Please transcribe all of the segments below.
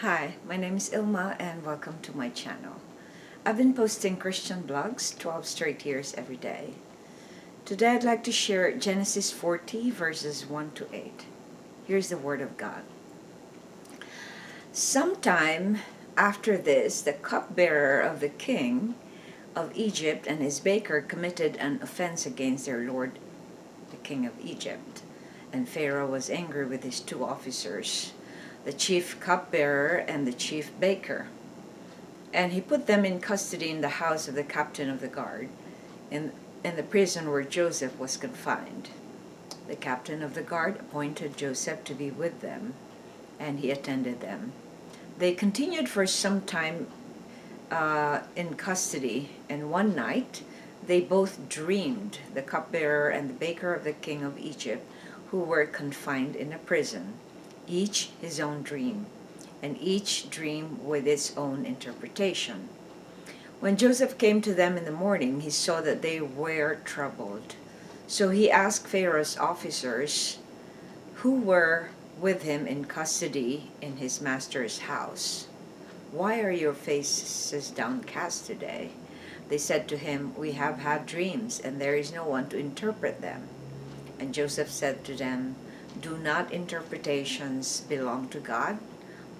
Hi, my name is Ilma and welcome to my channel. I've been posting Christian blogs 12 straight years every day. Today I'd like to share Genesis 40 verses 1 to 8. Here's the word of God. Sometime after this, the cupbearer of the king of Egypt and his baker committed an offense against their lord, the king of Egypt. And Pharaoh was angry with his two officers, the chief cupbearer and the chief baker. And he put them in custody in the house of the captain of the guard, in the prison where Joseph was confined. The captain of the guard appointed Joseph to be with them, and he attended them. They continued for some time in custody, and one night they both dreamed, the cupbearer and the baker of the king of Egypt, who were confined in a prison, each his own dream, and each dream with its own interpretation. When Joseph came to them in the morning, he saw that they were troubled. So he asked Pharaoh's officers, who were with him in custody in his master's house, "Why are your faces downcast today?" They said to him, "We have had dreams, and there is no one to interpret them." And Joseph said to them, "Do not interpretations belong to God?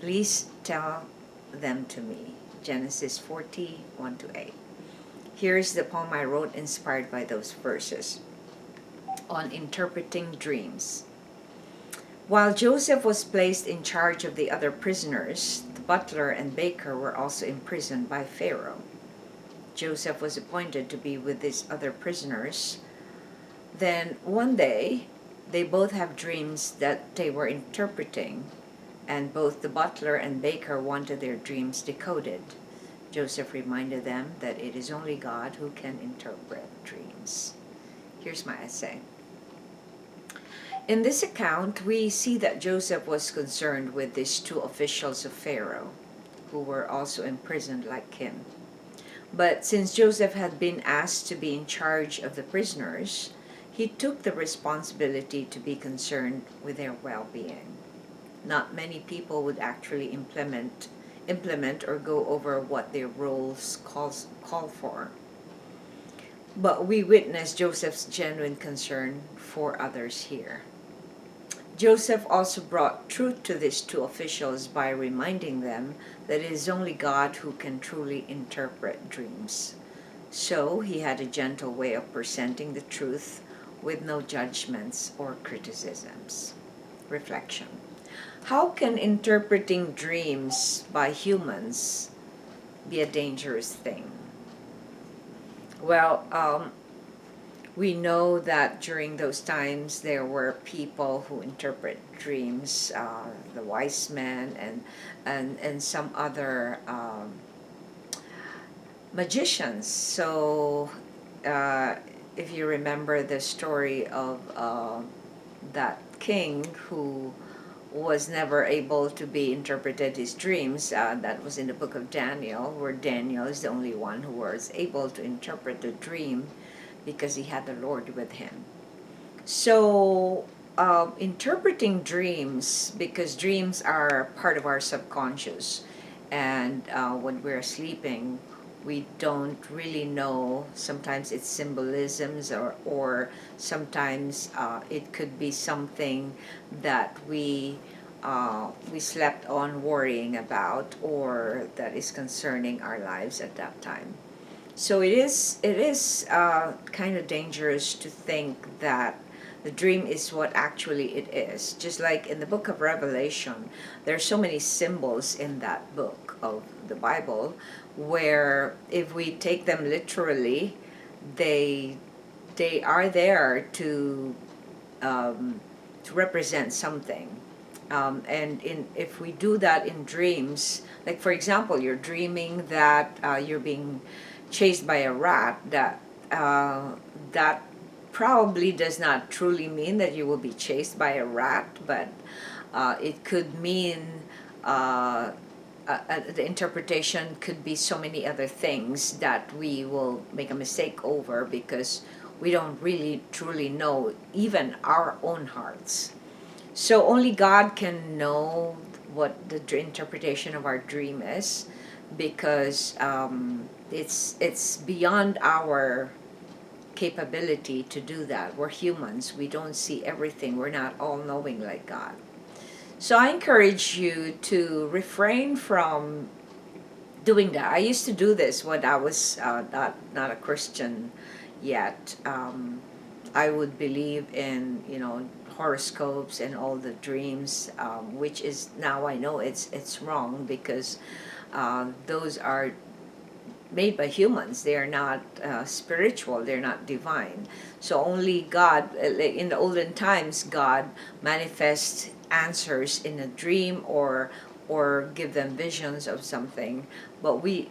Please tell them to me." Genesis 40, 1 to 8. Here's the poem I wrote inspired by those verses on interpreting dreams. While Joseph was placed in charge of the other prisoners, the butler and baker were also imprisoned by Pharaoh. Joseph was appointed to be with these other prisoners. Then one day, they both have dreams that they were interpreting, and both the butler and baker wanted their dreams decoded. Joseph reminded them that it is only God who can interpret dreams. Here's my essay. In this account, we see that Joseph was concerned with these two officials of Pharaoh, who were also imprisoned like him. But since Joseph had been asked to be in charge of the prisoners, he took the responsibility to be concerned with their well-being. Not many people would actually implement or go over what their roles call for. But we witness Joseph's genuine concern for others here. Joseph also brought truth to these two officials by reminding them that it is only God who can truly interpret dreams. So he had a gentle way of presenting the truth with no judgments or criticisms. Reflection. How can interpreting dreams by humans be a dangerous thing? Well, we know that during those times there were people who interpret dreams, the wise men and some other magicians. So if you remember the story of that king who was never able to be interpreted his dreams, that was in the book of Daniel, where Daniel is the only one who was able to interpret the dream because he had the Lord with him. So interpreting dreams, because dreams are part of our subconscious, and when we're sleeping, we don't really know. Sometimes it's symbolisms, or sometimes it could be something that we slept on worrying about, or that is concerning our lives at that time. So it is kind of dangerous to think that the dream is what actually it is. Just like in the book of Revelation, there are so many symbols in that book of the Bible, where if we take them literally, they are there to represent something. And if we do that in dreams, like for example, you're dreaming that you're being chased by a rat, that probably does not truly mean that you will be chased by a rat, but it could mean the interpretation could be so many other things that we will make a mistake over because we don't really truly know even our own hearts. So only God can know what the interpretation of our dream is, because it's beyond our capability to do that. We're humans. We don't see everything. We're not all knowing like God. So I encourage you to refrain from doing that. I used to do this when I was not a Christian yet. I would believe in, horoscopes and all the dreams, which is, now I know it's wrong, because those are made by humans. They are not spiritual. They're not divine. So only God, like in the olden times, God manifests answers in a dream, or give them visions of something. But we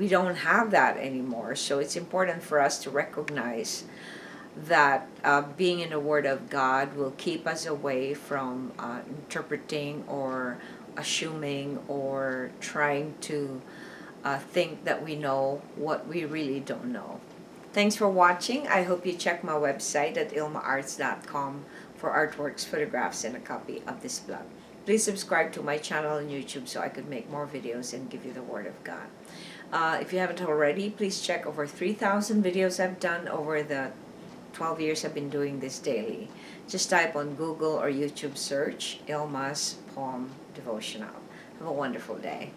don't have that anymore. So it's important for us to recognize that being in the Word of God will keep us away from interpreting or assuming or trying to think that we know what we really don't know. Thanks for watching. I hope you check my website at ilmaarts.com for artworks, photographs, and a copy of this blog. Please subscribe to my channel on YouTube so I could make more videos and give you the Word of God. If you haven't already, please check over 3,000 videos I've done over the 12 years I've been doing this daily. Just type on Google or YouTube search ILMA'S Poem Devotional. Have a wonderful day.